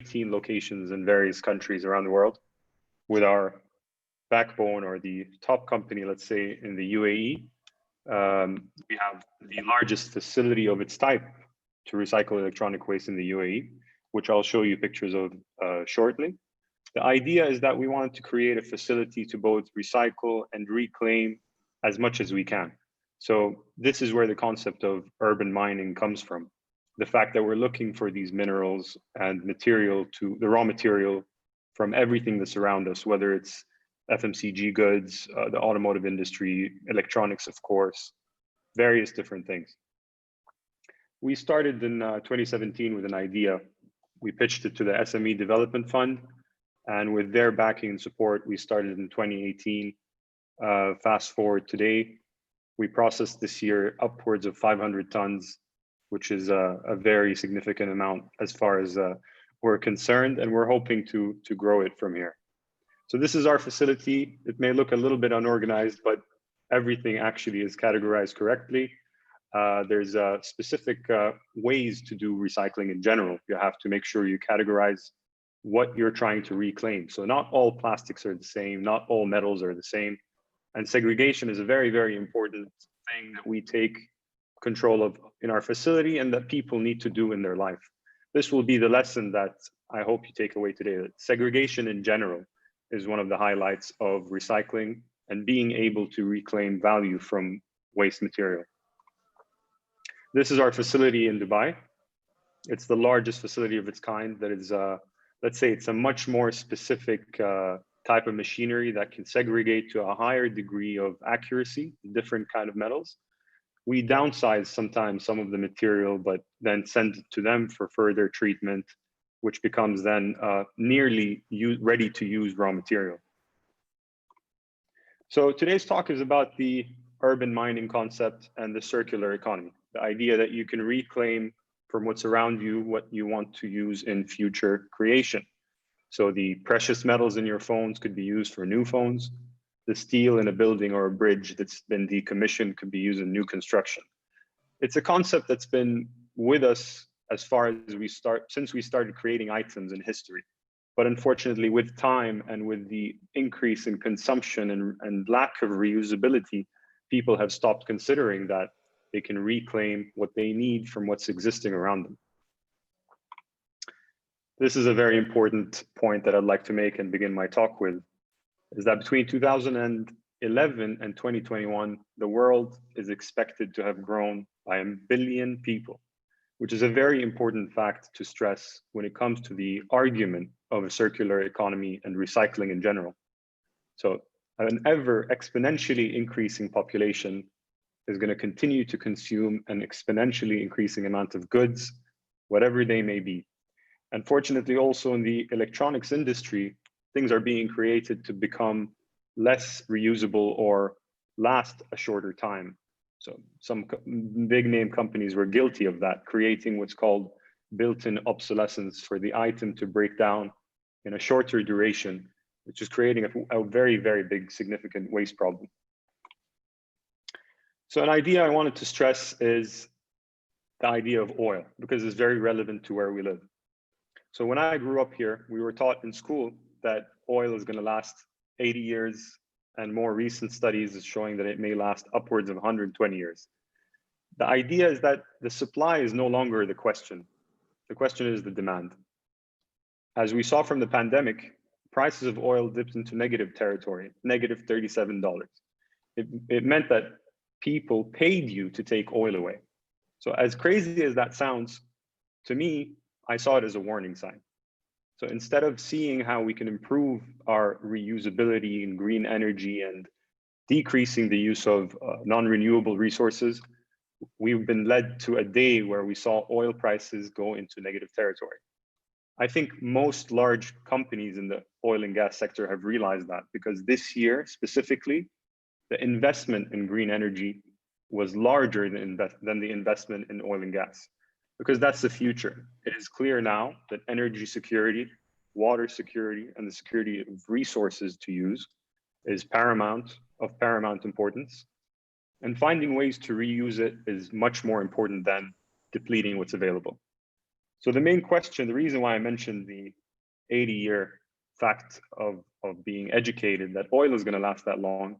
18 locations in various countries around the world, with our backbone or the top company, let's say in the UAE. We have the largest facility of its type to recycle electronic waste in the UAE, which I'll show you pictures of shortly. The idea is that we wanted to create a facility to both recycle and reclaim as much as we can. So this is where the concept of urban mining comes from. The fact that we're looking for these minerals and material to the raw material from everything that's around us, whether it's FMCG goods, the automotive industry, electronics, of course, various different things. We started in 2017 with an idea. We pitched it to the SME Development Fund, and with their backing and support, we started in 2018. Fast forward today, we processed this year upwards of 500 tons, which is a very significant amount as far as we're concerned, and we're hoping to grow it from here. So this is our facility. It may look a little bit unorganized, but everything actually is categorized correctly. There's specific ways to do recycling in general. You have to make sure you categorize what you're trying to reclaim. So not all plastics are the same, not all metals are the same. And segregation is a very, very important thing that we take control of in our facility and that people need to do in their life. This will be the lesson that I hope you take away today, that segregation in general is one of the highlights of recycling and being able to reclaim value from waste material. This is our facility in Dubai. It's the largest facility of its kind that is, let's say it's a much more specific type of machinery that can segregate to a higher degree of accuracy, different kind of metals. We downsize sometimes some of the material, but then send it to them for further treatment, which becomes then nearly ready to use raw material. So today's talk is about the urban mining concept and the circular economy. The idea that you can reclaim from what's around you what you want to use in future creation. So the precious metals in your phones could be used for new phones. The steel in a building or a bridge that's been decommissioned could be used in new construction. It's a concept that's been with us as far as since we started creating items in history. But unfortunately, with time and with the increase in consumption and lack of reusability, people have stopped considering that they can reclaim what they need from what's existing around them. This is a very important point that I'd like to make and begin my talk with, is that between 2011 and 2021, the world is expected to have grown by 1 billion people, which is a very important fact to stress when it comes to the argument of a circular economy and recycling in general. So an ever exponentially increasing population is going to continue to consume an exponentially increasing amount of goods, whatever they may be. Unfortunately, also in the electronics industry, things are being created to become less reusable or last a shorter time. So some big name companies were guilty of that, creating what's called built-in obsolescence for the item to break down in a shorter duration, which is creating a very, very big significant waste problem. So an idea I wanted to stress is the idea of oil, because it's very relevant to where we live. So when I grew up here, we were taught in school that oil is going to last 80 years, and more recent studies is showing that it may last upwards of 120 years. The idea is that the supply is no longer the question. The question is the demand. As we saw from the pandemic, prices of oil dipped into negative territory, negative $37. It meant that people paid you to take oil away. So as crazy as that sounds, to me, I saw it as a warning sign. So instead of seeing how we can improve our reusability in green energy and decreasing the use of non-renewable resources, we've been led to a day where we saw oil prices go into negative territory. I think most large companies in the oil and gas sector have realized that, because this year specifically, the investment in green energy was larger than the investment in oil and gas, because that's the future. It is clear now that energy security, water security, and the security of resources to use is of paramount importance. And finding ways to reuse it is much more important than depleting what's available. So the main question, the reason why I mentioned the 80-year fact of being educated that oil is going to last that long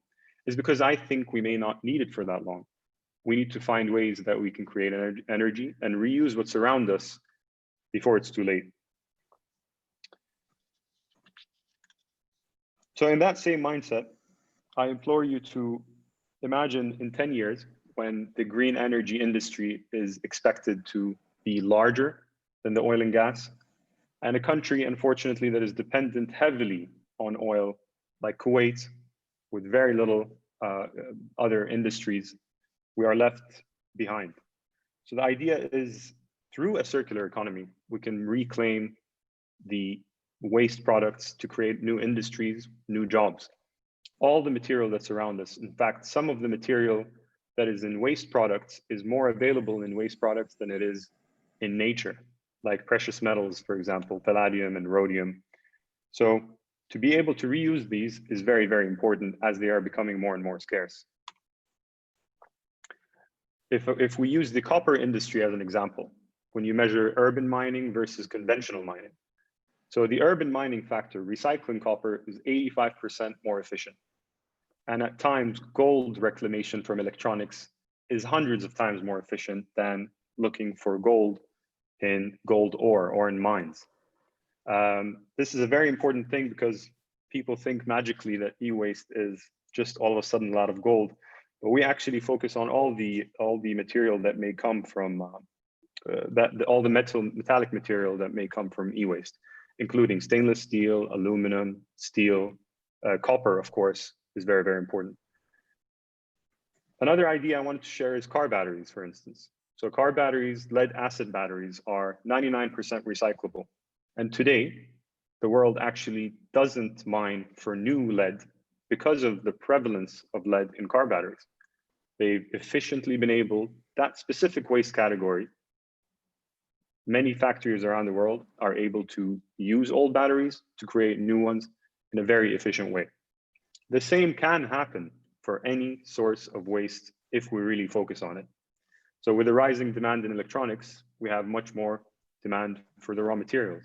is because I think we may not need it for that long. We need to find ways that we can create energy and reuse what's around us before it's too late. So in that same mindset, I implore you to imagine in 10 years when the green energy industry is expected to be larger than the oil and gas, and a country, unfortunately, that is dependent heavily on oil, like Kuwait, with very little other industries, we are left behind. So the idea is through a circular economy, we can reclaim the waste products to create new industries, new jobs. All the material that's around us. In fact, some of the material that is in waste products is more available in waste products than it is in nature, like precious metals, for example, palladium and rhodium. So to be able to reuse these is very, very important as they are becoming more and more scarce. If we use the copper industry as an example, when you measure urban mining versus conventional mining. So the urban mining factor, recycling copper is 85% more efficient. And at times, gold reclamation from electronics is hundreds of times more efficient than looking for gold in gold ore or in mines. This is a very important thing because people think magically that e-waste is just all of a sudden a lot of gold, but we actually focus on all the material that may come from all the metallic material that may come from e-waste, including stainless steel, aluminum, steel, copper, of course, is very, very important. Another idea I wanted to share is car batteries, for instance. So car batteries, lead acid batteries are 99% recyclable. And today, the world actually doesn't mine for new lead because of the prevalence of lead in car batteries. They've efficiently been able, that specific waste category, many factories around the world are able to use old batteries to create new ones in a very efficient way. The same can happen for any source of waste if we really focus on it. So with the rising demand in electronics, we have much more demand for the raw materials.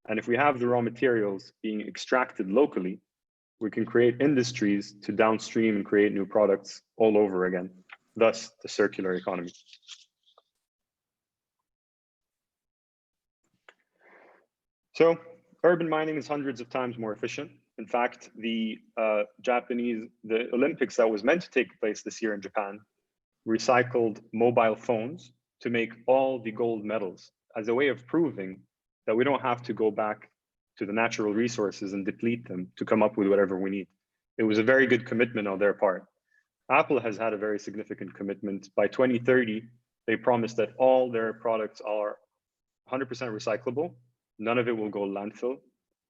And if we have the raw materials being extracted locally, we can create industries to downstream and create new products all over again, thus the circular economy. So urban mining is hundreds of times more efficient. In fact, the Olympics that was meant to take place this year in Japan recycled mobile phones to make all the gold medals as a way of proving that we don't have to go back to the natural resources and deplete them to come up with whatever we need. It was a very good commitment on their part. Apple has had a very significant commitment. By 2030, they promised that all their products are 100% recyclable. None of it will go landfill.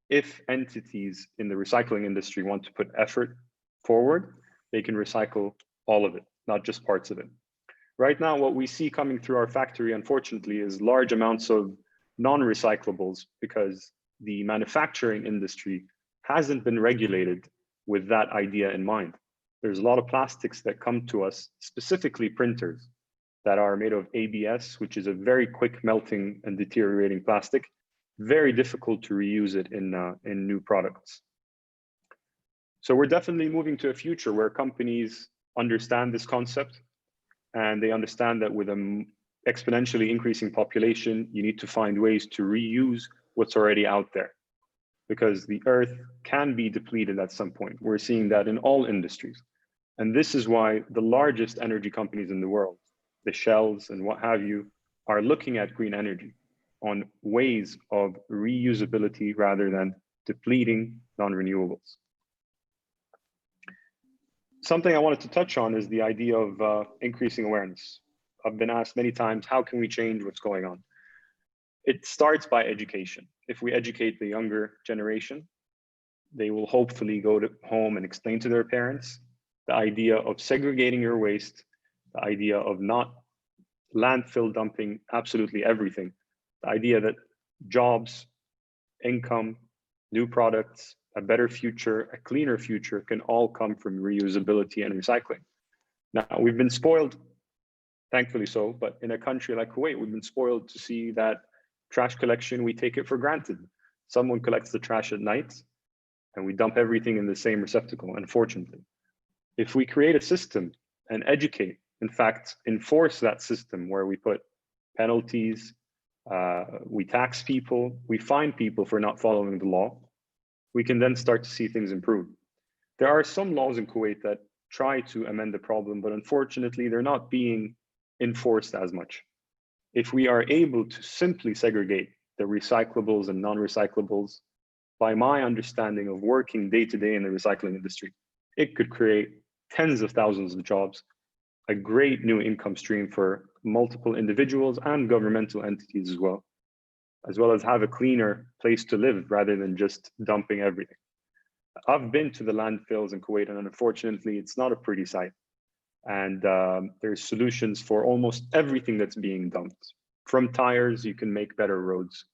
If entities in the recycling industry want to put effort forward, they can recycle all of it, not just parts of it. Right now, what we see coming through our factory, unfortunately, is large amounts of non-recyclables because the manufacturing industry hasn't been regulated with that idea in mind. There's a lot of plastics that come to us, specifically printers, that are made of ABS, which is a very quick melting and deteriorating plastic. Very difficult to reuse it in new products. So we're definitely moving to a future where companies understand this concept and they understand that with an exponentially increasing population, you need to find ways to reuse what's already out there because the earth can be depleted at some point. We're seeing that in all industries. And this is why the largest energy companies in the world, the Shells and what have you, are looking at green energy on ways of reusability rather than depleting non-renewables. Something I wanted to touch on is the idea of increasing awareness. I've been asked many times, how can we change what's going on? It starts by education. If we educate the younger generation, they will hopefully go home and explain to their parents the idea of segregating your waste, the idea of not landfill dumping absolutely everything, the idea that jobs, income, new products, a better future, a cleaner future can all come from reusability and recycling. Now, we've been spoiled, thankfully so, but in a country like Kuwait, we've been spoiled to see that Trash collection, we take it for granted. Someone collects the trash at night and we dump everything in the same receptacle, unfortunately. If we create a system and educate, in fact, enforce that system where we put penalties, we tax people, we fine people for not following the law, we can then start to see things improve. There are some laws in Kuwait that try to amend the problem, but unfortunately, they're not being enforced as much. If we are able to simply segregate the recyclables and non-recyclables, by my understanding of working day to day in the recycling industry, it could create tens of thousands of jobs, a great new income stream for multiple individuals and governmental entities as well as have a cleaner place to live rather than just dumping everything. I've been to the landfills in Kuwait, and unfortunately, it's not a pretty sight. And there's solutions for almost everything that's being dumped. From tires, you can make better roads.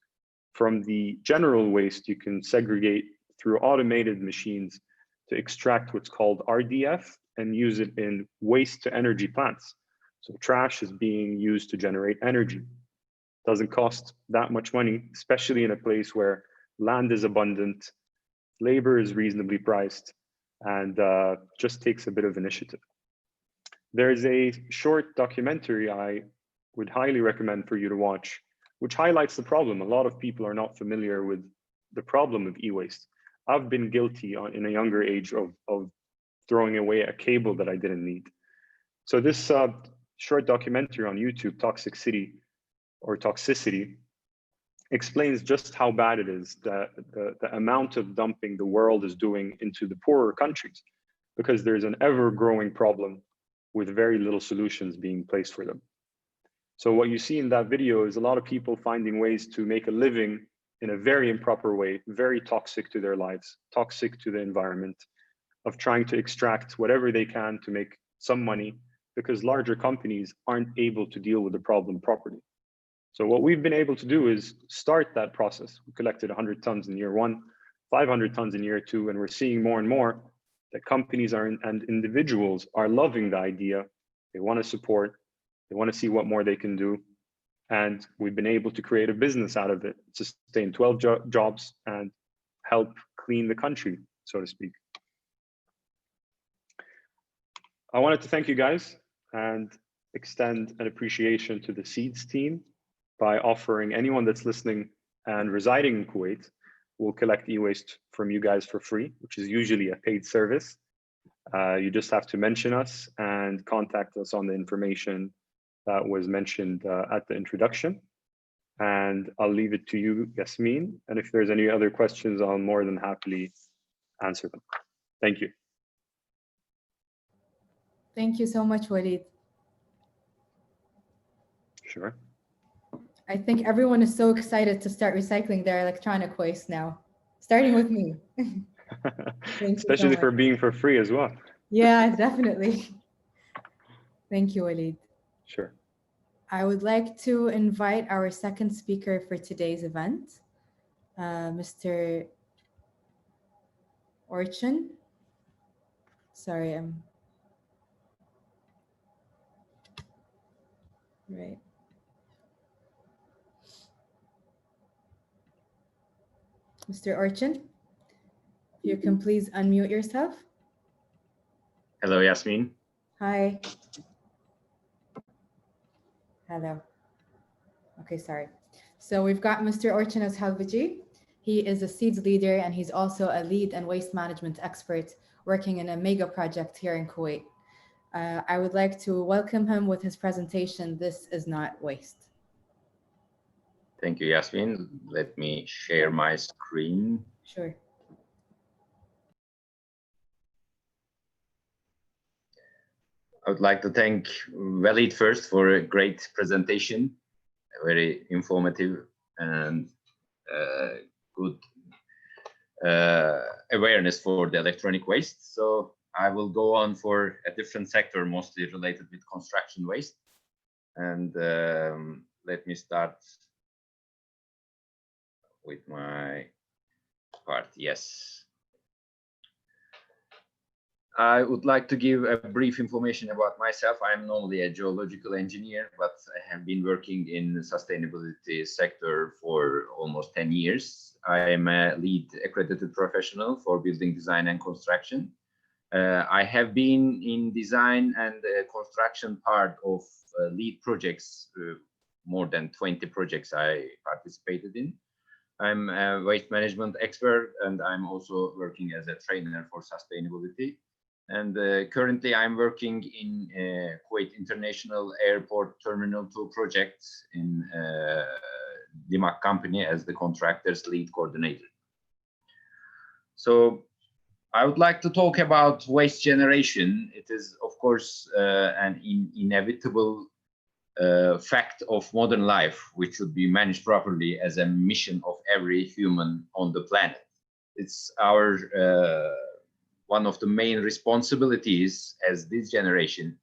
From the general waste, you can segregate through automated machines to extract what's called RDF and use it in waste to energy plants. So trash is being used to generate energy. Doesn't cost that much money, especially in a place where land is abundant, labor is reasonably priced, and just takes a bit of initiative. There's a short documentary I would highly recommend for you to watch, which highlights the problem. A lot of people are not familiar with the problem of e-waste. I've been guilty in a younger age of throwing away a cable that I didn't need. So this short documentary on YouTube, Toxicity, explains just how bad it is, the amount of dumping the world is doing into the poorer countries, because there's an ever-growing problem with very little solutions being placed for them. So what you see in that video is a lot of people finding ways to make a living in a very improper way, very toxic to their lives, toxic to the environment, of trying to extract whatever they can to make some money, because larger companies aren't able to deal with the problem properly. So what we've been able to do is start that process. We collected 100 tons in year 1, 500 tons in year 2, and we're seeing more and more that companies and individuals are loving the idea. They want to support, they want to see what more they can do. And we've been able to create a business out of it, sustain 12 jobs and help clean the country, so to speak. I wanted to thank you guys and extend an appreciation to the Seeds team by offering anyone that's listening and residing in Kuwait, we'll collect e-waste from you guys for free, which is usually a paid service. You just have to mention us and contact us on the information that was mentioned at the introduction. And I'll leave it to you, Yasmin. And if there's any other questions, I'll more than happily answer them. Thank you. Thank you so much, Waleed. Sure. I think everyone is so excited to start recycling their electronic waste now, starting with me. Especially for being for free as well. Yeah, definitely. Thank you, Waleed. Sure. I would like to invite our second speaker for today's event, Mr. Orçun. Sorry, I'm right. Mr. Orçun, if you can please unmute yourself. Hello, Yasmin. Hi. Hello. Okay, sorry. So we've got Mr. Orçun ÖZHELVACI. He is a seeds leader and he's also a lead and waste management expert working in a mega project here in Kuwait. I would like to welcome him with his presentation, This is Not Waste. Thank you, Yasmin. Let me share my screen. Sure. I would like to thank Waleed first for a great presentation, very informative and good awareness for the electronic waste. So I will go on for a different sector, mostly related with construction waste. And let me start with my part. Yes. I would like to give a brief information about myself. I'm normally a geological engineer, but I have been working in the sustainability sector for almost 10 years. I am a lead accredited professional for building design and construction. I have been in design and construction part of lead projects, more than 20 projects I participated in. I'm a waste management expert, and I'm also working as a trainer for sustainability. And currently I'm working in Kuwait International Airport Terminal 2 project in DIMAC company as the contractor's lead coordinator. So I would like to talk about waste generation. It is, of course, an inevitable fact of modern life, which should be managed properly as a mission of every human on the planet. It's our one of the main responsibilities as this generation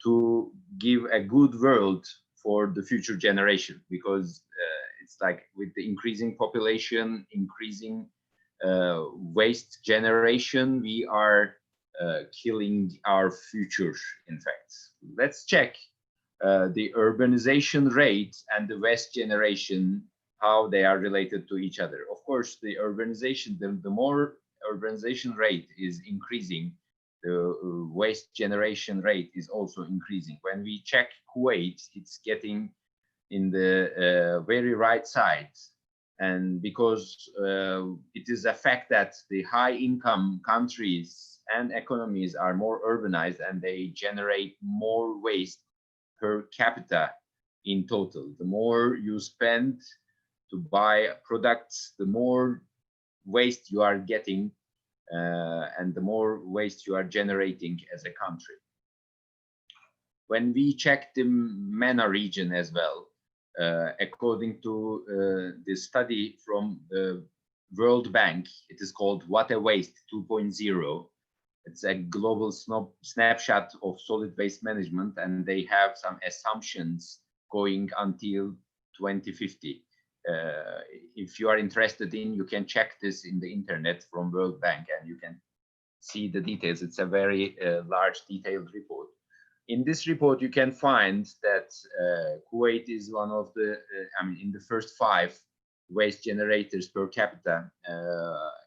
to give a good world for the future generation, because it's like with the increasing population, increasing waste generation, we are killing our future, in fact. Let's check the urbanization rate and the waste generation, how they are related to each other. Of course, the urbanization, the more urbanization rate is increasing, the waste generation rate is also increasing. When we check Kuwait, it's getting in the very right side. And because it is a fact that the high income countries and economies are more urbanized and they generate more waste per capita in total. The more you spend to buy products, the more waste you are getting and the more waste you are generating as a country. When we check the MENA region as well, according to the study from the World Bank, it is called Water Waste 2.0. It's a global snapshot of solid waste management, and they have some assumptions going until 2050. If you are interested in, you can check this in the internet from World Bank, and you can see the details. It's a very large, detailed report. In this report, you can find that Kuwait is one of the, in the first 5 waste generators per capita.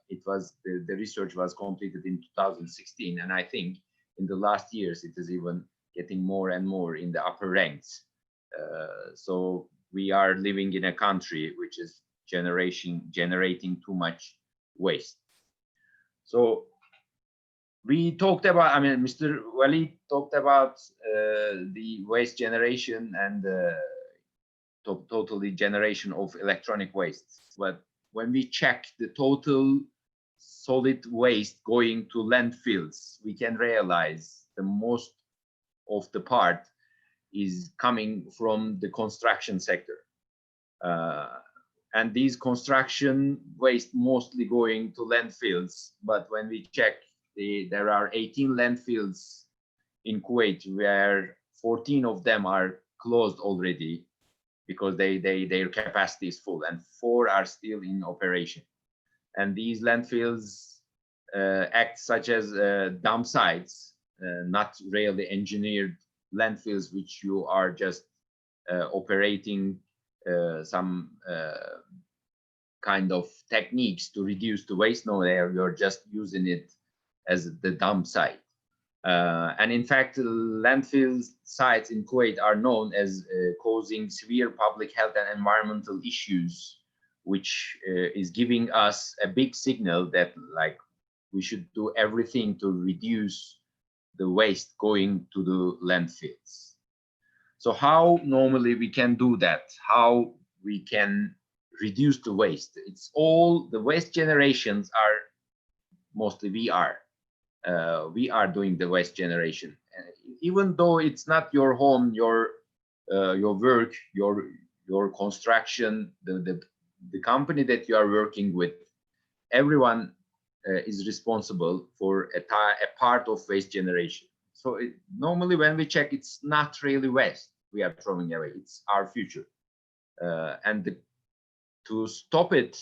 It was the research was completed in 2016, and I think in the last years it is even getting more and more in the upper ranks. So we are living in a country which is generating too much waste. So we talked about, Mr. Waleed talked about the waste generation and totally generation of electronic waste. But when we check the total solid waste going to landfills, we can realize the most of the part is coming from the construction sector. And these construction waste mostly going to landfills. But when we check, there are 18 landfills in Kuwait where 14 of them are closed already because their capacity is full, and 4 are still in operation. And these landfills act such as dump sites, not really engineered landfills, which you are just operating some kind of techniques to reduce the waste. No, you're just using it as the dump site. And in fact, landfill sites in Kuwait are known as causing severe public health and environmental issues, which is giving us a big signal that like we should do everything to reduce the waste going to the landfills. So how normally we can do that? How we can reduce the waste? It's all the waste generations are mostly we are doing the waste generation. Even though it's not your home, your work, your construction, the company that you are working with, everyone is responsible for a part of waste generation. So normally when we check, it's not really waste we are throwing away, it's our future. And to stop it,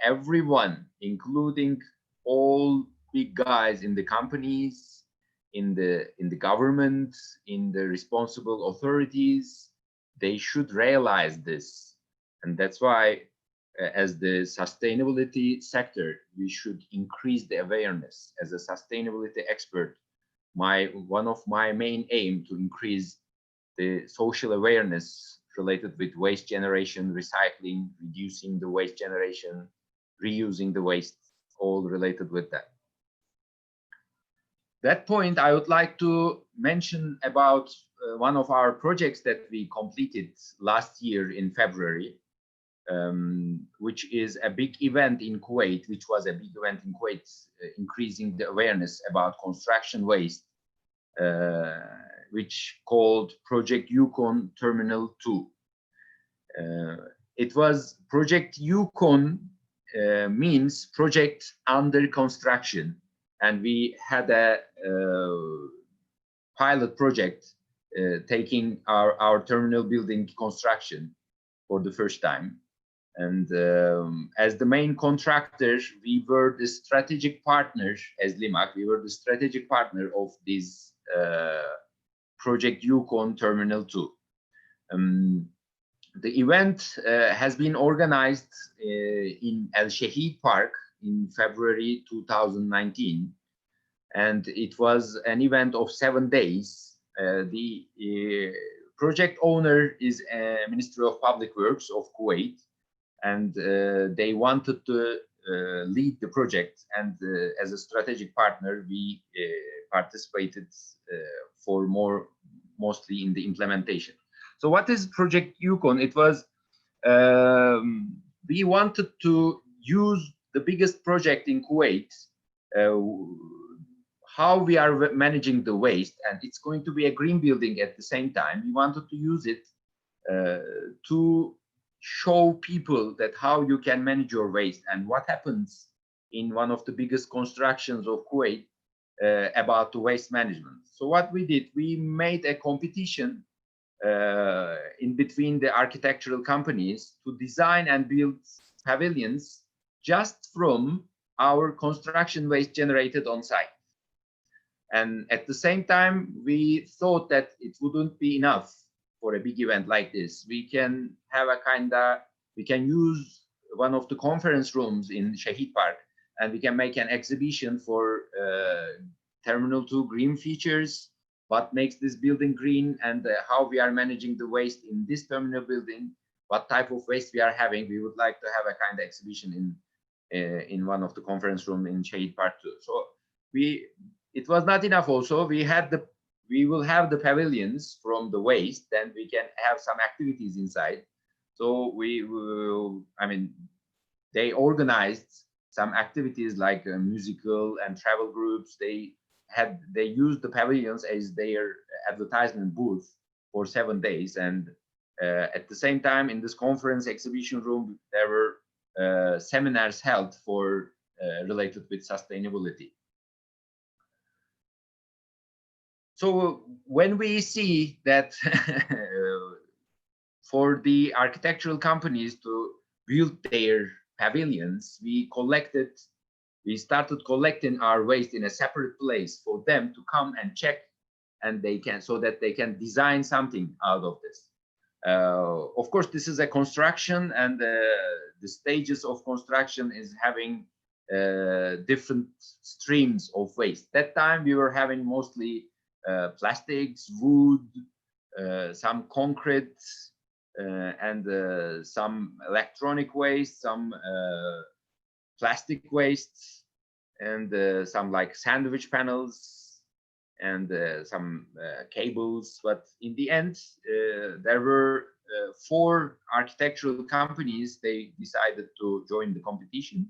everyone, including all big guys in the companies, in the government, in the responsible authorities, they should realize this. And that's why as the sustainability sector, we should increase the awareness. As a sustainability expert, one of my main aim to increase the social awareness related with waste generation, recycling, reducing the waste generation, reusing the waste, all related with that. That point, I would like to mention about one of our projects that we completed last year in February, which is a big event in Kuwait, increasing the awareness about construction waste, which called Project Yukon Terminal 2. It was Project Yukon means project under construction, and we had a pilot project taking our terminal building construction for the first time. And as the main contractor, we were the strategic partner, as Limak, we were the strategic partner of this Project Yukon Terminal 2. The event has been organized in El Shahid Park in February 2019, and it was an event of 7 days. The project owner is Ministry of Public Works of Kuwait, and they wanted to lead the project, and as a strategic partner, we participated for mostly in the implementation. So what is Project Yukon? It was, we wanted to use the biggest project in Kuwait, how we are managing the waste, and it's going to be a green building at the same time. We wanted to use it to show people that how you can manage your waste and what happens in one of the biggest constructions of Kuwait about the waste management. So what we did, we made a competition in between the architectural companies to design and build pavilions just from our construction waste generated on site. And at the same time, we thought that it wouldn't be enough for a big event like this. We can have we can use one of the conference rooms in Shahid Park, and we can make an exhibition for Terminal 2 green features, what makes this building green, and how we are managing the waste in this terminal building, what type of waste we are having. We would like to have a kind of exhibition in one of the conference room in Shahid Park too. So it was not enough also. We will have the pavilions from the waste, then we can have some activities inside. So they organized some activities like musical and travel groups. They used the pavilions as their advertisement booth for 7 days. And at the same time, in this conference exhibition room, there were seminars held for related with sustainability. So when we see that for the architectural companies to build their pavilions, we started collecting our waste in a separate place for them to come and check, and so that they can design something out of this. Of course, this is a construction, and the stages of construction is having different streams of waste. That time we were having mostly plastics, wood, some concrete, and some electronic waste, some plastic waste, and some like sandwich panels, and some cables. But in the end, there were 4 architectural companies. They decided to join the competition,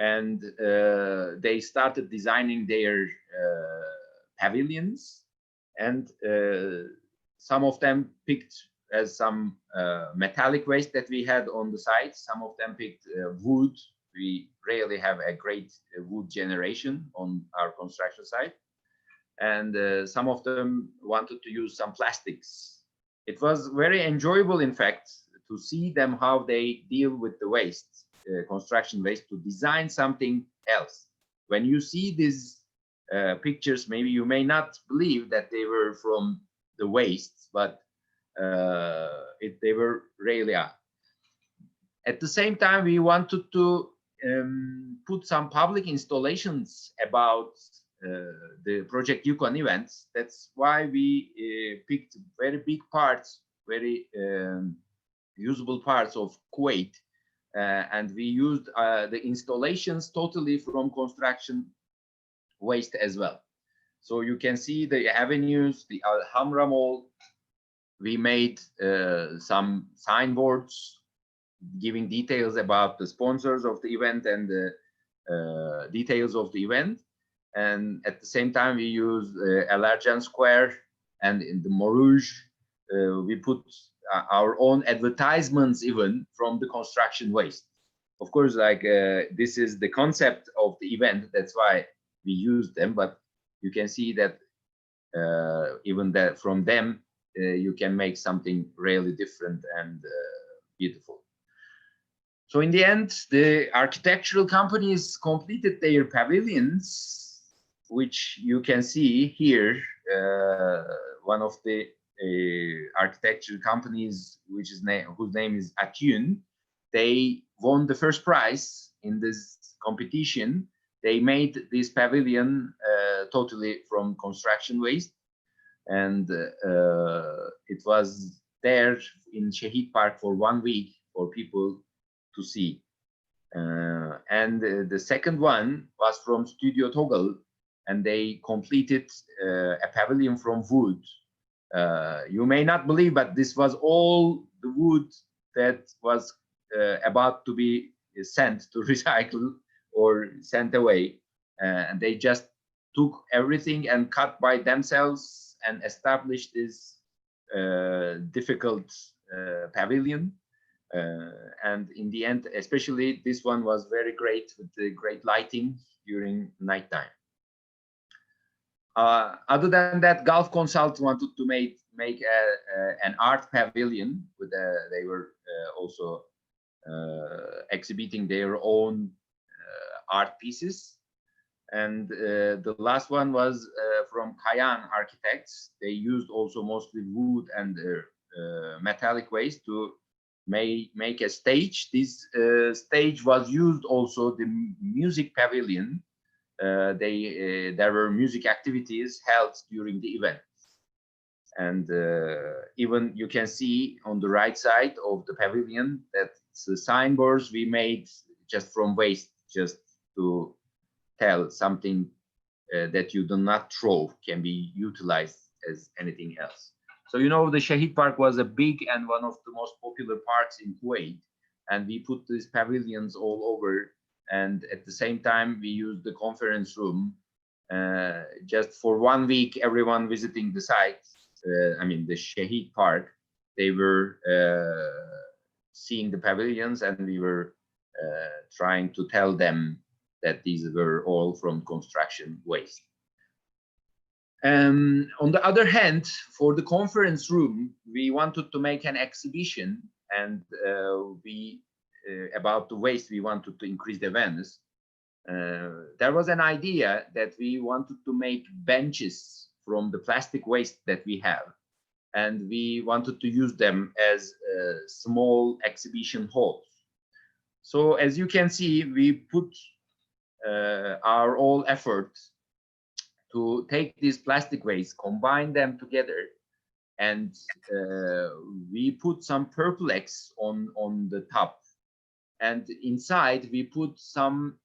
and they started designing their pavilions, and some of them picked as some metallic waste that we had on the site. Some of them picked wood. We rarely have a great wood generation on our construction site. And some of them wanted to use some plastics. It was very enjoyable, in fact, to see them how they deal with the waste, construction waste, to design something else. when you see these pictures, maybe you may not believe that they were from the waste, but they were really are. At the same time, we wanted to put some public installations about the Project Yukon events. That's why we picked very big parts, very usable parts of Kuwait, and we used the installations totally from construction waste as well. So you can see the avenues, the Al-Hamra Mall. We made some signboards giving details about the sponsors of the event and the details of the event. And at the same time, we used Alarjan Square, and in the Morouge, we put our own advertisements even from the construction waste. Of course, like this is the concept of the event, that's why we used them, but you can see that even that from them, you can make something really different and beautiful. So in the end, the architectural companies completed their pavilions, which you can see here. One of the architectural companies, whose name is Orcun, they won the first prize in this competition. They made this pavilion totally from construction waste, and it was there in Shahid Park for 1 week for people to see. And the second one was from Studio Toggle, and they completed a pavilion from wood. You may not believe, but this was all the wood that was about to be sent to recycle or sent away. And they just took everything and cut by themselves and established this difficult pavilion. And in the end, especially this one was very great with the great lighting during nighttime. Other than that, Gulf Consult wanted to make an art pavilion. With they were also exhibiting their own art pieces. And the last one was from Kayan Architects. They used also mostly wood and metallic waste to make a stage. This stage was used also the music pavilion. There were music activities held during the event. And even you can see on the right side of the pavilion that the signboards we made just from waste, just to tell something that you do not throw can be utilized as anything else. So, you know, the Shahid Park was a big and one of the most popular parks in Kuwait, and we put these pavilions all over. And at the same time, we used the conference room just for 1 week. Everyone visiting the site, I mean the Shahid Park, they were seeing the pavilions, and we were trying to tell them that these were all from construction waste. On the other hand, for the conference room, we wanted to make an exhibition, and about the waste, we wanted to increase the awareness. There was an idea that we wanted to make benches from the plastic waste that we have, and we wanted to use them as small exhibition halls. So as you can see, we put our all effort to take these plastic waste, combine them together, and we put some Purplex on the top, and inside we put some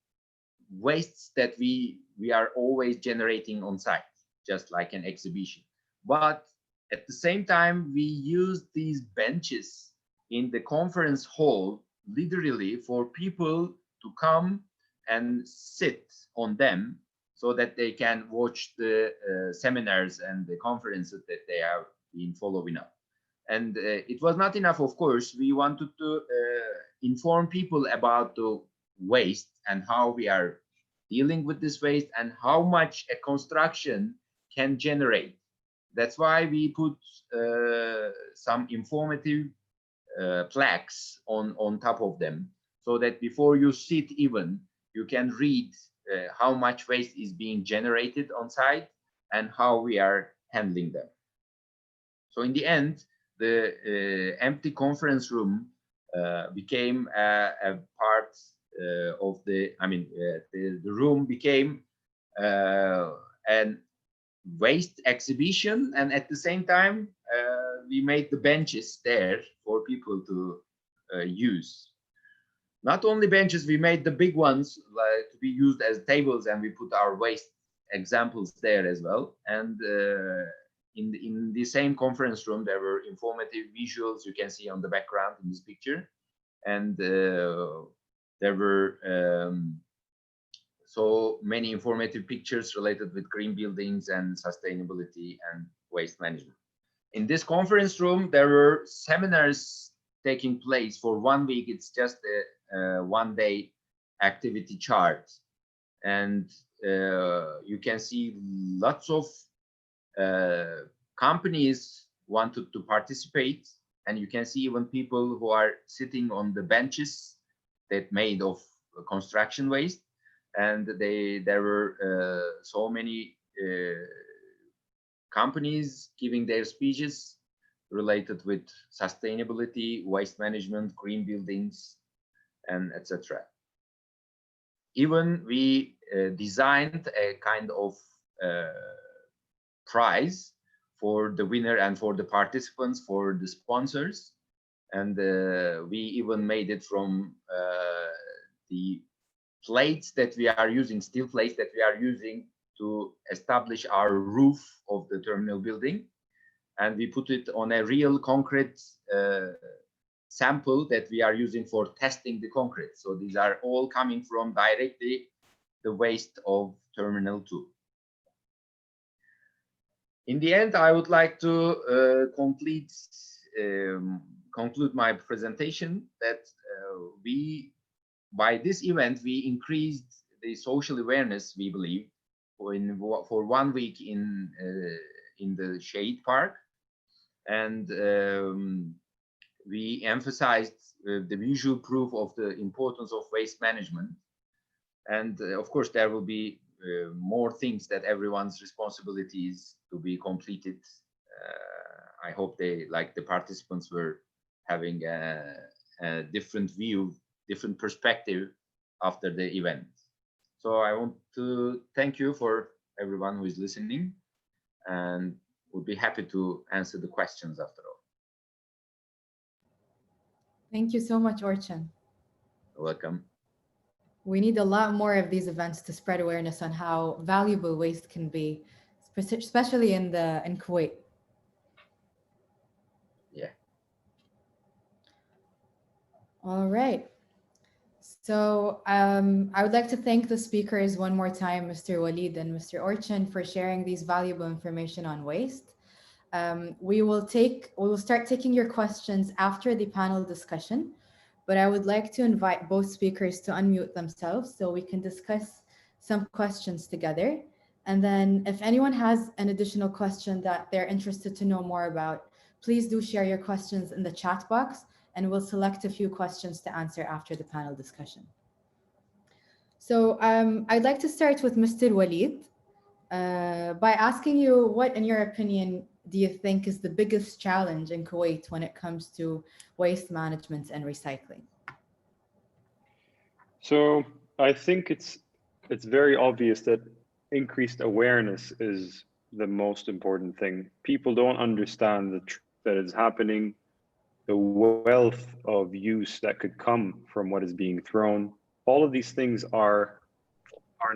wastes that we are always generating on site, just like an exhibition. But at the same time, we use these benches in the conference hall literally for people to come and sit on them, so that they can watch the seminars and the conferences that they have been following up. And it was not enough, of course. We wanted to inform people about the waste and how we are dealing with this waste and how much a construction can generate. That's why we put some informative plaques on top of them, so that before you sit even, you can read how much waste is being generated on site and how we are handling them. So in the end, the empty conference room became a part of the, the room became an waste exhibition, and at the same time, we made the benches there for people to use. Not only benches, we made the big ones like to be used as tables, and we put our waste examples there as well. And in the same conference room, there were informative visuals you can see on the background in this picture, and there were so many informative pictures related with green buildings and sustainability and waste management. In this conference room, there were seminars taking place for 1 week. It's just a one-day activity chart. And you can see lots of companies wanted to participate. And you can see even people who are sitting on the benches that made of construction waste. And there were so many companies giving their speeches related with sustainability, waste management, green buildings, and etc. Even we designed a kind of prize for the winner and for the participants, for the sponsors. And we even made it from the plates that we are using, steel plates that we are using to establish our roof of the terminal building. And we put it on a real concrete sample that we are using for testing the concrete. So these are all coming from directly the waste of Terminal 2. In the end, I would like to conclude my presentation that by this event, we increased the social awareness, we believe, for 1 week in the Shade Park. And we emphasized the visual proof of the importance of waste management. And of course, there will be more things that everyone's responsibility is to be completed. I hope the participants were having a different view, different perspective after the event. So I want to thank you for everyone who is listening, and we'll be happy to answer the questions after all. Thank you so much, Orçun. You're welcome. We need a lot more of these events to spread awareness on how valuable waste can be, especially in Kuwait. Yeah. All right. So I would like to thank the speakers one more time, Mr. Waleed and Mr. Orçun, for sharing these valuable information on waste. We will start taking your questions after the panel discussion, but I would like to invite both speakers to unmute themselves so we can discuss some questions together. And then if anyone has an additional question that they're interested to know more about, please do share your questions in the chat box, and we'll select a few questions to answer after the panel discussion. So I'd like to start with Mr. Waleed by asking you, what, in your opinion, do you think is the biggest challenge in Kuwait when it comes to waste management and recycling? So I think it's very obvious that increased awareness is the most important thing. People don't understand that is happening, the wealth of use that could come from what is being thrown. All of these things are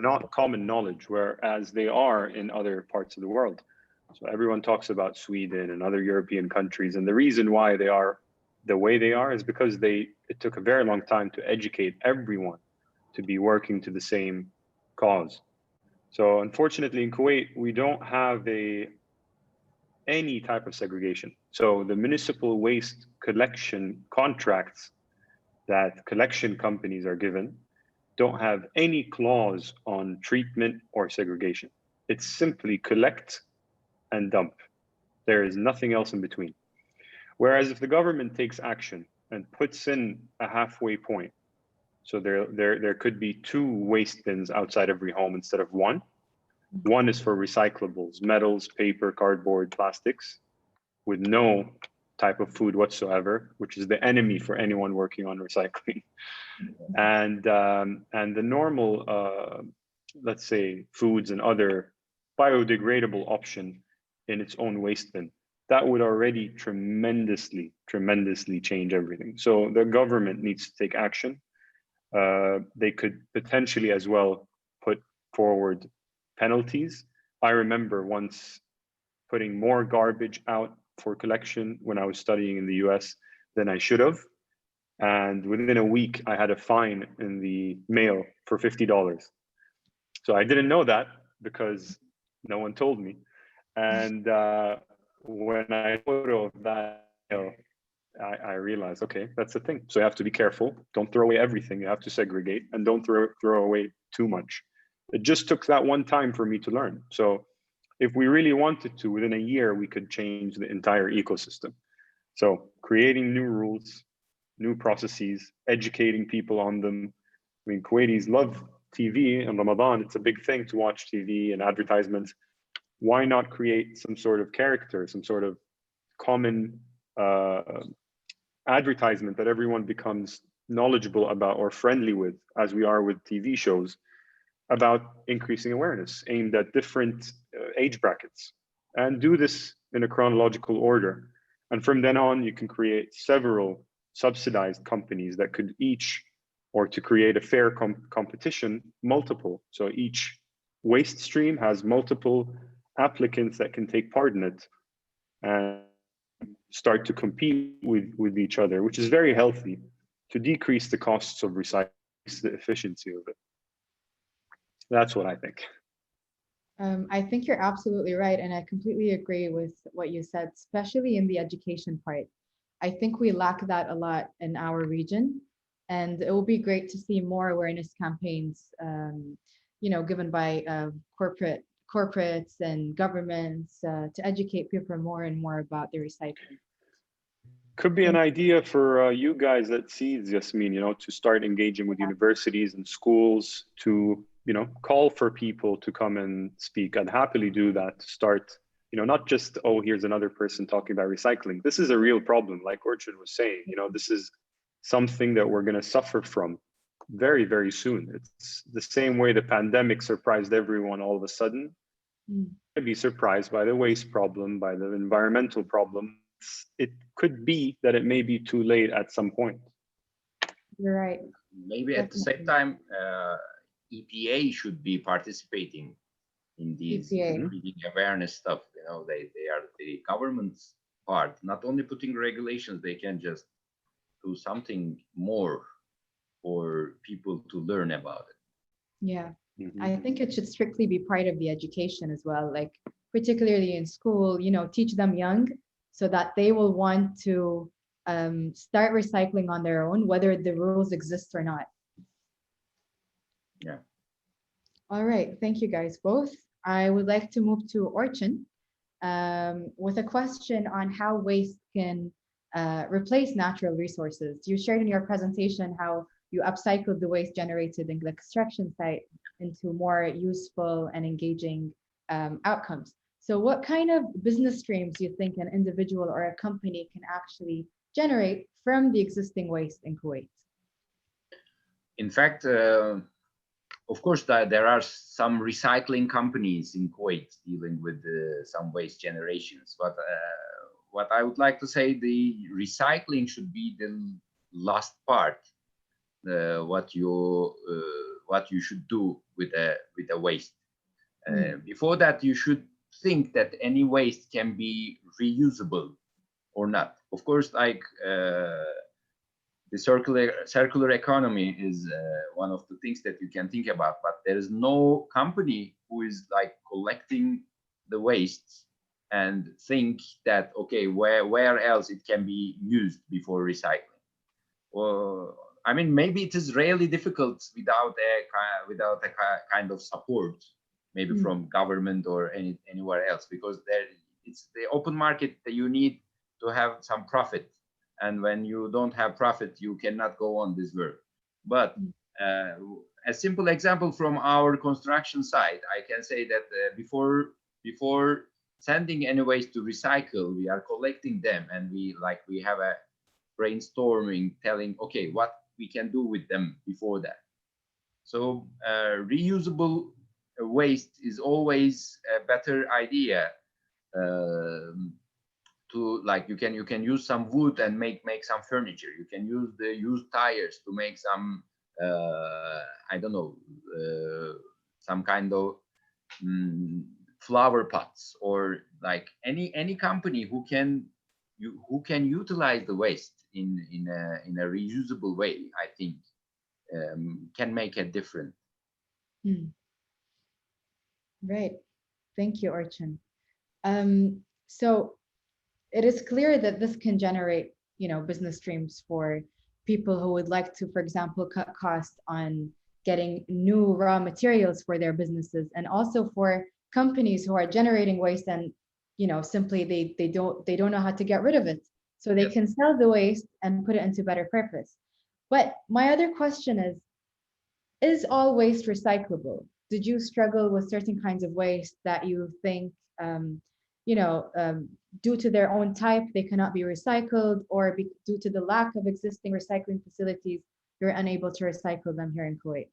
not common knowledge, whereas they are in other parts of the world. So everyone talks about Sweden and other European countries, and the reason why they are the way they are is because it took a very long time to educate everyone to be working to the same cause. So unfortunately in Kuwait, we don't have any type of segregation. So the municipal waste collection contracts that collection companies are given don't have any clause on treatment or segregation. It's simply collect and dump. There is nothing else in between. Whereas if the government takes action and puts in a halfway point, So there could be 2 waste bins outside every home instead of 1. One is for recyclables, metals, paper, cardboard, plastics, with no type of food whatsoever, which is the enemy for anyone working on recycling. And the normal, let's say, foods and other biodegradable option in its own waste bin. That would already tremendously change everything. So the government needs to take action. They could potentially as well put forward penalties. I remember once putting more garbage out for collection when I was studying in the US than I should have. And within a week, I had a fine in the mail for $50. So I didn't know that because no one told me. And when I photo of that, I realized, okay, that's the thing. So you have to be careful. Don't throw away everything. You have to segregate, and don't throw away too much. It just took that one time for me to learn. So if we really wanted to, within a year, we could change the entire ecosystem. So creating new rules, new processes, educating people on them. I mean, Kuwaitis love TV and Ramadan. It's a big thing to watch TV and advertisements. Why not create some sort of character, some sort of common advertisement that everyone becomes knowledgeable about or friendly with, as we are with TV shows, about increasing awareness aimed at different age brackets, and do this in a chronological order. And from then on, you can create several subsidized companies that could each, or to create a fair competition, multiple. So each waste stream has multiple applicants that can take part in it and start to compete with each other, which is very healthy to decrease the costs of recycling, the efficiency of it. That's what I think. I think you're absolutely right. And I completely agree with what you said, especially in the education part. I think we lack that a lot in our region. And it will be great to see more awareness campaigns, given by corporates and governments to educate people more and more about the recycling. Could be an idea for you guys at Seeds, Yasmin, to start engaging with universities and schools to, call for people to come and speak. I'd happily do that, to start, not just, oh, here's another person talking about recycling. This is a real problem. Like Orçun was saying, this is something that we're going to suffer from very, very soon. It's the same way the pandemic surprised everyone all of a sudden. I'd be surprised by the waste problem, by the environmental problem. It could be that it may be too late at some point. You're right. Maybe at the same time, EPA should be participating in these awareness stuff. They are the government's part, not only putting regulations, they can just do something more for people to learn about it. Yeah, I think it should strictly be part of the education as well, like particularly in school, teach them young so that they will want to start recycling on their own, whether the rules exist or not. Yeah. All right, thank you guys both. I would like to move to Orçun with a question on how waste can replace natural resources. You shared in your presentation how you upcycled the waste generated in the extraction site into more useful and engaging outcomes. So what kind of business streams do you think an individual or a company can actually generate from the existing waste in Kuwait? In fact, of course, there are some recycling companies in Kuwait dealing with some waste generations. But what I would like to say, the recycling should be the last part. What you should do with a waste. Before that, you should think that any waste can be reusable or not. Of course, like the circular economy is one of the things that you can think about, but there is no company who is like collecting the waste and think that, okay, where else it can be used before recycling. Well, I mean, maybe it is really difficult without a kind of support, maybe from government or anywhere else, because it's the open market that you need to have some profit. And when you don't have profit, you cannot go on this work. But a simple example from our construction site, I can say that before sending any waste to recycle, we are collecting them, and we have a brainstorming, telling, okay, what we can do with them before that. So reusable waste is always a better idea. To you can use some wood and make some furniture. You can use the used tires to make some I don't know, some kind of flower pots, or like any company who can utilize the waste in a reusable way, I think can make a difference. Right. Thank you, Orçun. So it is clear that this can generate, business streams for people who would like to, for example, cut costs on getting new raw materials for their businesses, and also for companies who are generating waste and, simply they don't know how to get rid of it. So they can sell the waste and put it into better purpose. But my other question is all waste recyclable? Did you struggle with certain kinds of waste that you think, due to their own type, they cannot be recycled, or due to the lack of existing recycling facilities, you're unable to recycle them here in Kuwait?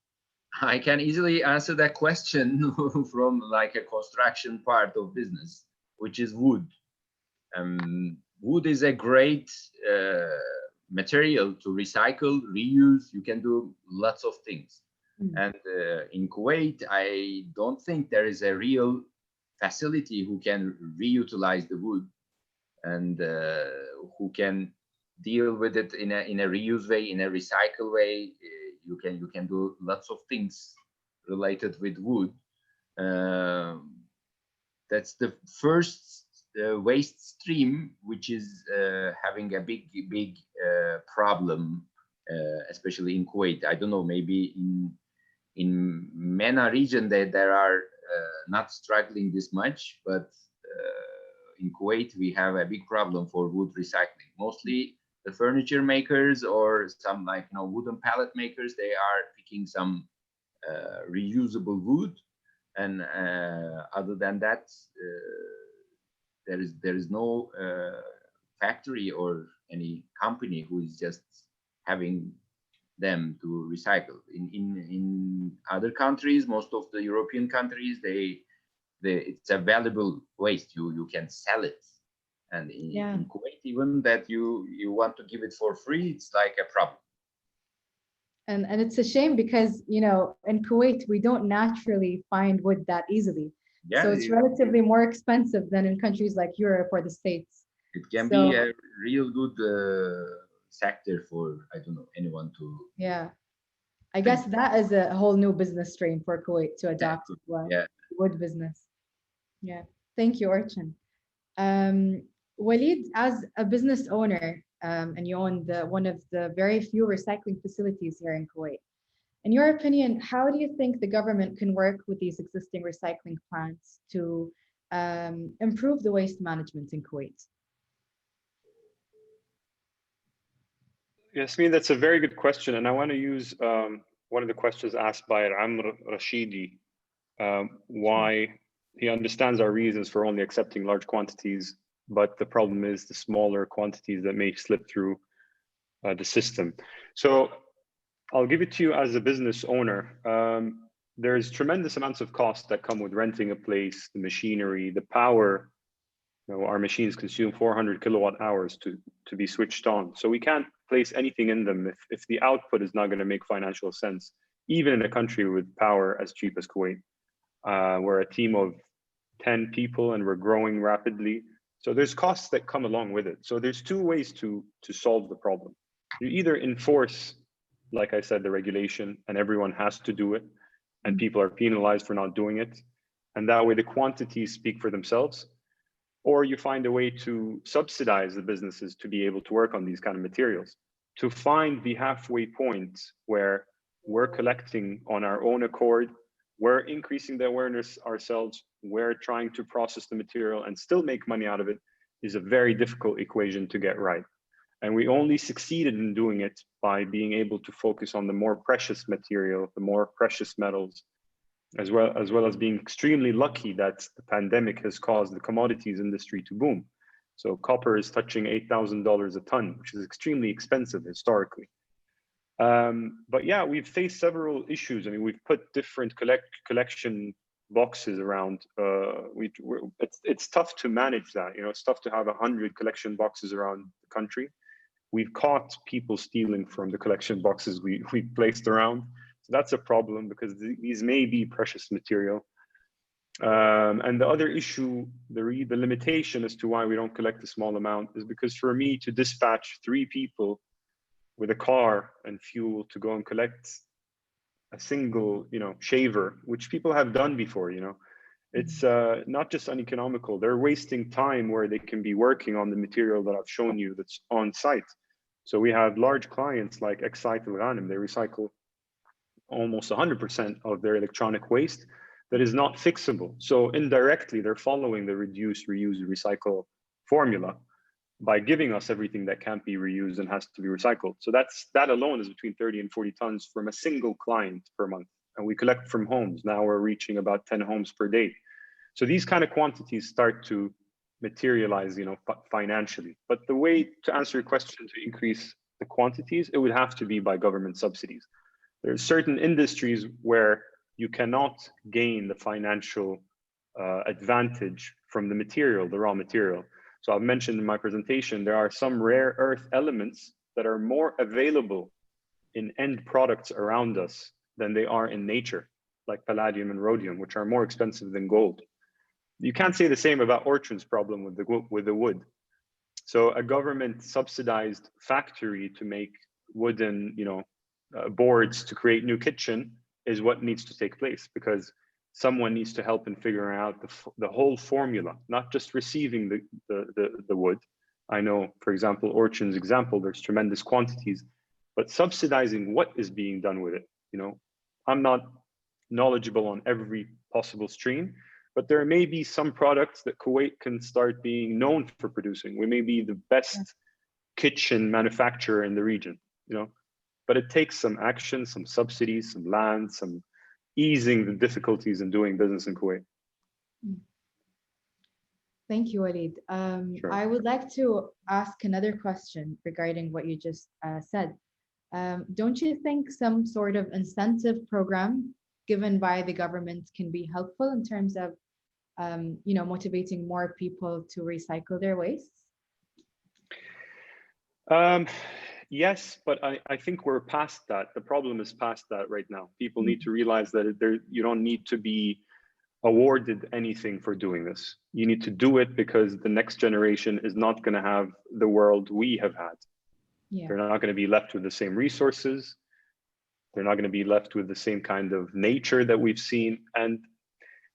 I can easily answer that question from like a construction part of business, which is wood. Wood is a great material to recycle, reuse. You can do lots of things. And in Kuwait, I don't think there is a real facility who can reutilize the wood and who can deal with it in a reuse way, in a recycle way. You can do lots of things related with wood. That's the first waste stream which is having a big problem, especially in Kuwait. I don't know, maybe in MENA region there are not struggling this much, but in Kuwait we have a big problem for wood recycling. Mostly the furniture makers or some wooden pallet makers, they are picking some reusable wood, and other than that there is no factory or any company who is just having them to recycle. In other countries, most of the European countries, it's a valuable waste. You can sell it, and in Kuwait, even that you want to give it for free, it's like a problem. And it's a shame because in Kuwait we don't naturally find wood that easily. So it's relatively more expensive than in countries like Europe or the States. It can be a real good sector for, I don't know, anyone to. Yeah, I guess that is a whole new business stream for Kuwait to adopt as well. Wood business. Yeah, thank you, Orçun. Waleed, as a business owner, and you own one of the very few recycling facilities here in Kuwait, in your opinion, how do you think the government can work with these existing recycling plants to improve the waste management in Kuwait? Yasmin, that's a very good question. And I want to use one of the questions asked by Amr Rashidi, why he understands our reasons for only accepting large quantities, but the problem is the smaller quantities that may slip through the system. So I'll give it to you as a business owner. There's tremendous amounts of costs that come with renting a place, the machinery, the power. Our machines consume 400 kilowatt hours to be switched on. So we can't place anything in them if the output is not going to make financial sense, even in a country with power as cheap as Kuwait. We're a team of 10 people and we're growing rapidly. So there's costs that come along with it. So there's two ways to solve the problem. You either enforce, like I said, the regulation, and everyone has to do it, and people are penalized for not doing it. And that way the quantities speak for themselves. Or you find a way to subsidize the businesses to be able to work on these kind of materials, to find the halfway point where we're collecting on our own accord, we're increasing the awareness ourselves, we're trying to process the material and still make money out of it, is a very difficult equation to get right. And we only succeeded in doing it by being able to focus on the more precious material, the more precious metals, as well as being extremely lucky that the pandemic has caused the commodities industry to boom. So copper is touching $8,000 a ton, which is extremely expensive historically. But yeah, we've faced several issues. I mean, we've put different collection boxes around. It's tough to manage that. You know, it's tough to have 100 collection boxes around the country. We've caught people stealing from the collection boxes we placed around. So that's a problem because these may be precious material. And the other issue, the limitation as to why we don't collect a small amount is because for me to dispatch 3 people with a car and fuel to go and collect a single, you know, shaver, which people have done before, you know, it's not just uneconomical. They're wasting time where they can be working on the material that I've shown you that's on site. So we have large clients like Esbaitah, they recycle almost 100% of their electronic waste that is not fixable. So indirectly, they're following the reduce, reuse, recycle formula by giving us everything that can't be reused and has to be recycled. So that alone is between 30 and 40 tons from a single client per month. And we collect from homes. Now we're reaching about 10 homes per day. So these kind of quantities start to materialize, you know, financially. But the way to answer your question to increase the quantities, it would have to be by government subsidies. There's certain industries where you cannot gain the financial advantage from the material, the raw material. So I've mentioned in my presentation, there are some rare earth elements that are more available in end products around us than they are in nature, like palladium and rhodium, which are more expensive than gold. You can't say the same about Orçun's problem with the wood. So a government subsidized factory to make wooden, you know, boards to create new kitchen is what needs to take place, because someone needs to help in figuring out the whole formula, not just receiving the wood. I know, for example, Orçun's example, there's tremendous quantities, but subsidizing what is being done with it. You know, I'm not knowledgeable on every possible stream, but there may be some products that Kuwait can start being known for producing. We may be the best kitchen manufacturer in the region, you know, but it takes some action, some subsidies, some land, some easing the difficulties in doing business in Kuwait. Thank you, Waleed. Sure. I would like to ask another question regarding what you just said. Don't you think some sort of incentive program given by the government can be helpful in terms of, you know, motivating more people to recycle their wastes? Yes, but I think we're past that. The problem is past that right now. People need to realize that you don't need to be awarded anything for doing this. You need to do it because the next generation is not going to have the world we have had. Yeah. They're not going to be left with the same resources. They're not going to be left with the same kind of nature that we've seen. And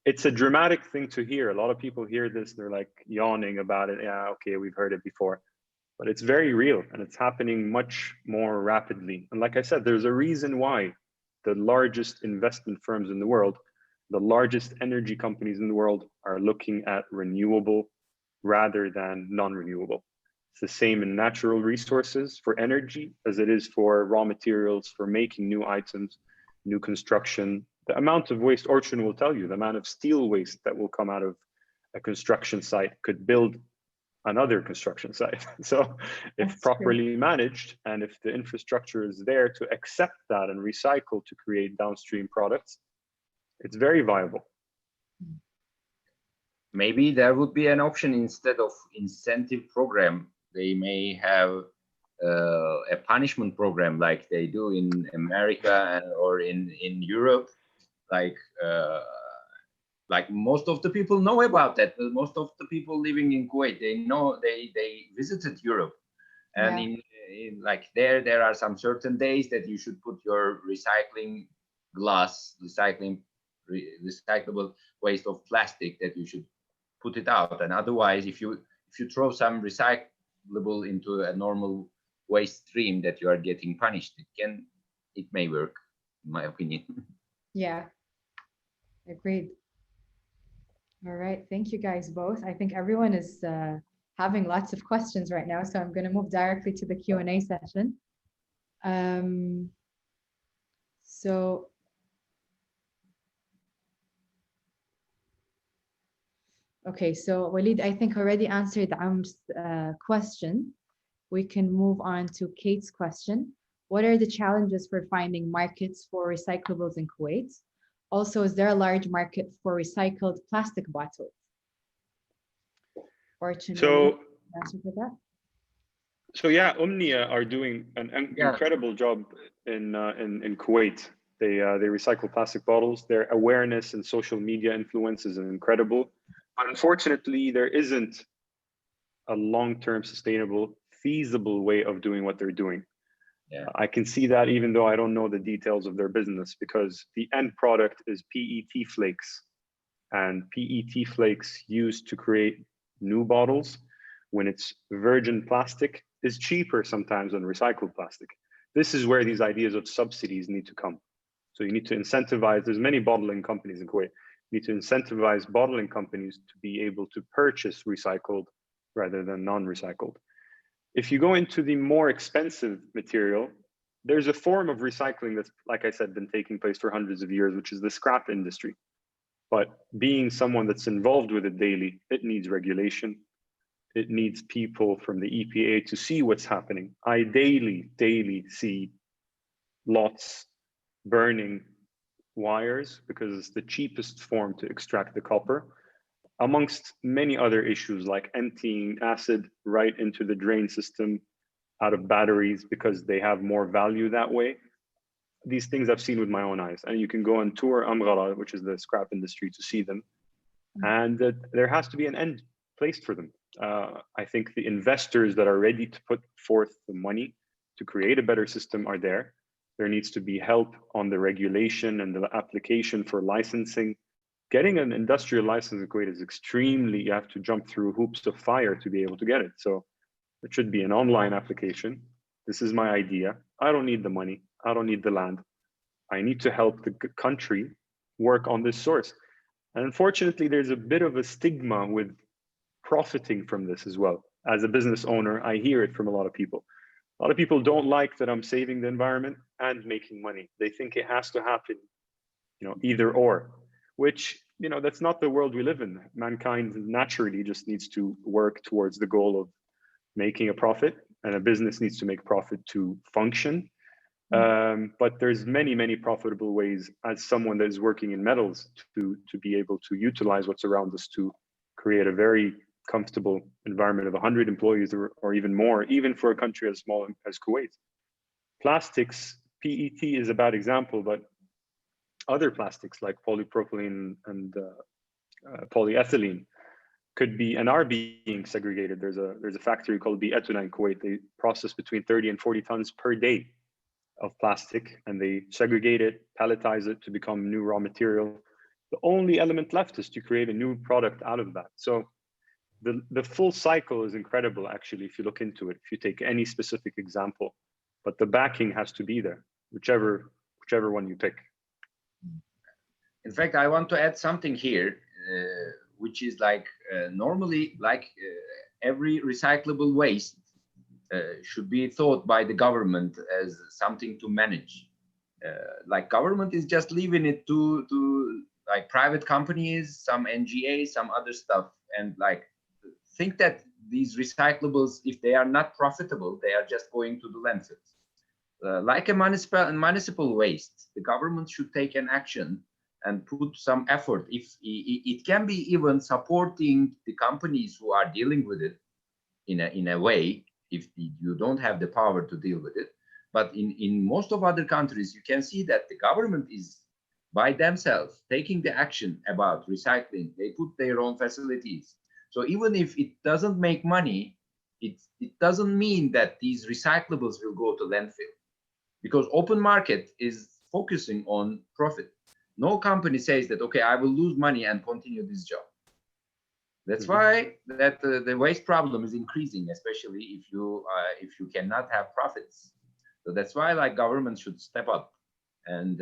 it's a dramatic thing to hear. A lot of people hear this, they're like yawning about it. Yeah, okay, we've heard it before. But it's very real and it's happening much more rapidly. And like I said, there's a reason why the largest investment firms in the world, the largest energy companies in the world are looking at renewable rather than non-renewable. It's the same in natural resources for energy as it is for raw materials, for making new items, new construction. The amount of waste, Orçun will tell you, the amount of steel waste that will come out of a construction site could build another construction site. So if properly managed and if the infrastructure is there to accept that and recycle to create downstream products, it's very viable. Maybe there would be an option instead of incentive program. They may have a punishment program like they do in America or in Europe. Like most of the people know about that. Most of the people living in Kuwait, they know, they visited Europe, and in like there are some certain days that you should put your recycling glass, recyclable waste of plastic, that you should put it out. And otherwise, if you throw some recyclable into a normal waste stream, that you are getting punished. It may work, in my opinion. Yeah, agreed. All right, thank you guys both. I think everyone is having lots of questions right now, so I'm going to move directly to the Q&A session. So okay, so Waleed, I think already answered Amr's question. We can move on to Kate's question. What are the challenges for finding markets for recyclables in Kuwait? Also, is there a large market for recycled plastic bottles? Orçun, So, answer for that? so yeah, Omnia are doing an incredible job in Kuwait. They recycle plastic bottles. Their awareness and social media influence is incredible. But unfortunately, there isn't a long-term, sustainable, feasible way of doing what they're doing. Yeah. I can see that even though I don't know the details of their business, because the end product is PET flakes, and PET flakes used to create new bottles when it's virgin plastic is cheaper sometimes than recycled plastic. This is where these ideas of subsidies need to come. So you need to incentivize, there's many bottling companies in Kuwait, you need to incentivize bottling companies to be able to purchase recycled rather than non-recycled. If you go into the more expensive material, there's a form of recycling that's, like I said, been taking place for hundreds of years, which is the scrap industry. But being someone that's involved with it daily, it needs regulation. It needs people from the EPA to see what's happening. I daily see lots burning wires because it's the cheapest form to extract the copper, amongst many other issues like emptying acid right into the drain system out of batteries because they have more value that way. These things I've seen with my own eyes, and you can go and tour Amghara, which is the scrap industry, to see them. And there has to be an end placed for them. I think the investors that are ready to put forth the money to create a better system are there. There needs to be help on the regulation and the application for licensing. Getting an industrial license in Kuwait is extremely, you have to jump through hoops of fire to be able to get it. So it should be an online application. This is my idea. I don't need the money. I don't need the land. I need to help the country work on this source. And unfortunately, there's a bit of a stigma with profiting from this as well. As a business owner, I hear it from a lot of people. A lot of people don't like that I'm saving the environment and making money. They think it has to happen, either or, which, that's not the world we live in. Mankind naturally just needs to work towards the goal of making a profit, and a business needs to make profit to function. But there's many profitable ways as someone that is working in metals to be able to utilize what's around us to create a very comfortable environment of 100 employees or even more, even for a country as small as Kuwait. Plastics, PET is a bad example, but other plastics like polypropylene and polyethylene could be and are being segregated. There's a factory called Esbaitah in Kuwait. They process between 30 and 40 tons per day of plastic, and they segregate it, palletize it to become new raw material. The only element left is to create a new product out of that. So the full cycle is incredible, actually, if you look into it, if you take any specific example, but the backing has to be there, whichever one you pick. In fact, I want to add something here, which is like normally, every recyclable waste should be thought by the government as something to manage. Like government is just leaving it to like private companies, some NGAs, some other stuff, and like think that these recyclables, if they are not profitable, they are just going to the landfills. Like a municipal waste, the government should take an action and put some effort. If it can be even supporting the companies who are dealing with it in a way, if you don't have the power to deal with it. But in most of other countries, you can see that the government is by themselves taking the action about recycling. They put their own facilities. So even if it doesn't make money, it doesn't mean that these recyclables will go to landfill, because open market is focusing on profit. No company says that, okay, I will lose money and continue this job. That's why that the waste problem is increasing, especially if you cannot have profits. So that's why like government should step up and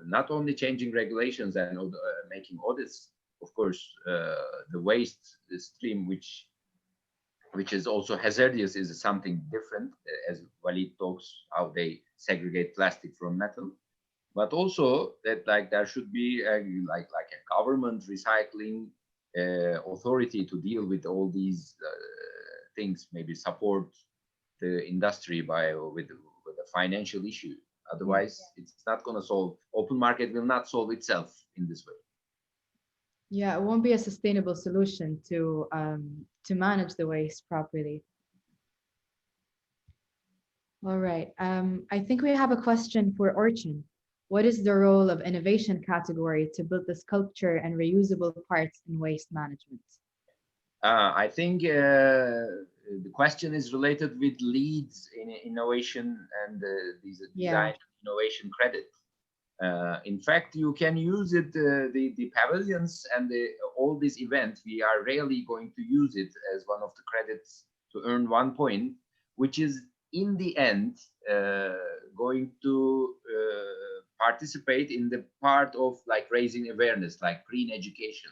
not only changing regulations and making audits. Of course, the waste stream, which which is also hazardous, is something different, as Waleed talks how they segregate plastic from metal. But also that like there should be like a government recycling authority to deal with all these things, maybe support the industry with a financial issue. Otherwise, it's not going to solve. Open market will not solve itself in this way. Yeah, it won't be a sustainable solution to manage the waste properly. All right. I think we have a question for Orçun. What is the role of innovation category to build the sculpture and reusable parts in waste management? I think the question is related with leads in innovation and these design innovation credit. In fact, you can use it, the pavilions and all these events, we are rarely going to use it as one of the credits to earn 1 point, which is in the end going to participate in the part of like raising awareness, like green education,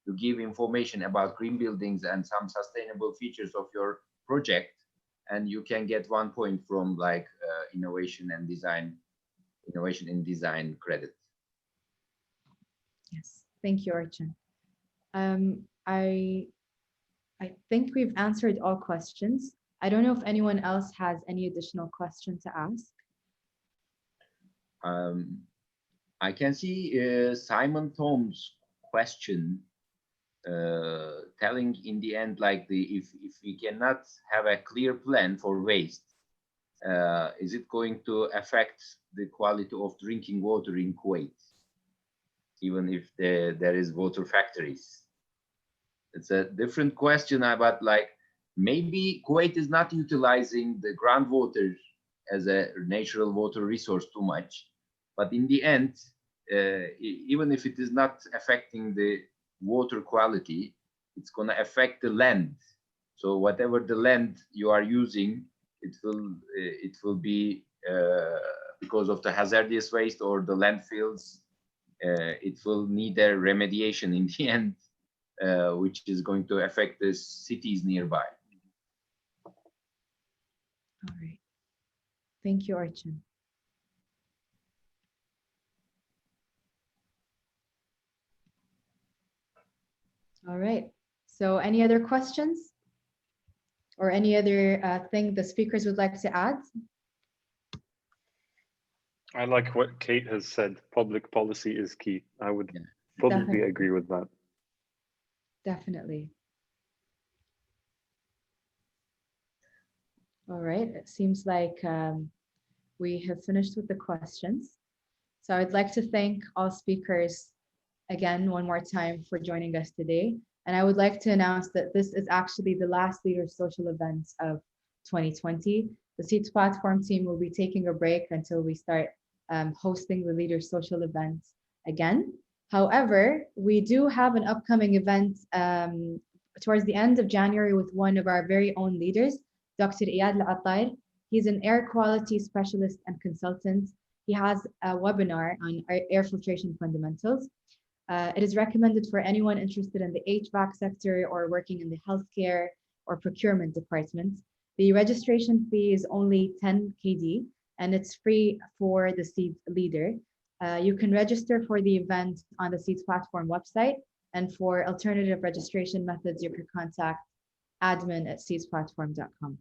to give information about green buildings and some sustainable features of your project. And you can get 1 point from like innovation in design credit. Yes, thank you, Orçun. I think we've answered all questions. I don't know if anyone else has any additional question to ask. I can see Simon Tom's question telling in the end, like if we cannot have a clear plan for waste, is it going to affect the quality of drinking water in Kuwait, even if there is water factories? It's a different question about like maybe Kuwait is not utilizing the groundwater as a natural water resource too much, but in the end, even if it is not affecting the water quality, it's going to affect the land. So whatever the land you are using, it will be because of the hazardous waste or the landfills, it will need a remediation in the end, which is going to affect the cities nearby. All right. Thank you, Orçun. All right. So any other questions? Or any other thing the speakers would like to add? I like what Kate has said. Public policy is key. I would fully agree with that. Definitely. All right. It seems like we have finished with the questions. So I'd like to thank all speakers again one more time for joining us today. And I would like to announce that this is actually the last Leaders Social events of 2020. The Seeds platform team will be taking a break until we start hosting the Leaders Social events again. However, we do have an upcoming event towards the end of January with one of our very own leaders, Dr. Iyad Al-Attar. He's an air quality specialist and consultant. He has a webinar on air filtration fundamentals. It is recommended for anyone interested in the HVAC sector or working in the healthcare or procurement departments. The registration fee is only 10 KD and it's free for the Seeds leader. You can register for the event on the Seeds platform website, and for alternative registration methods, you can contact admin@seedsplatform.com.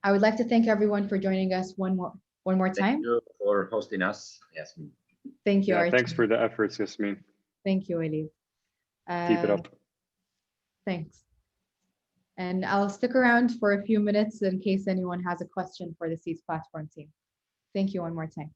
I would like to thank everyone for joining us one more time. Thank you for hosting us, Yasmin. Thank you, Yeah, Orçun. thanks for the efforts, Yasmin. Thank you, Waleed. Keep it up. Thanks. And I'll stick around for a few minutes in case anyone has a question for the Seeds platform team. Thank you one more time.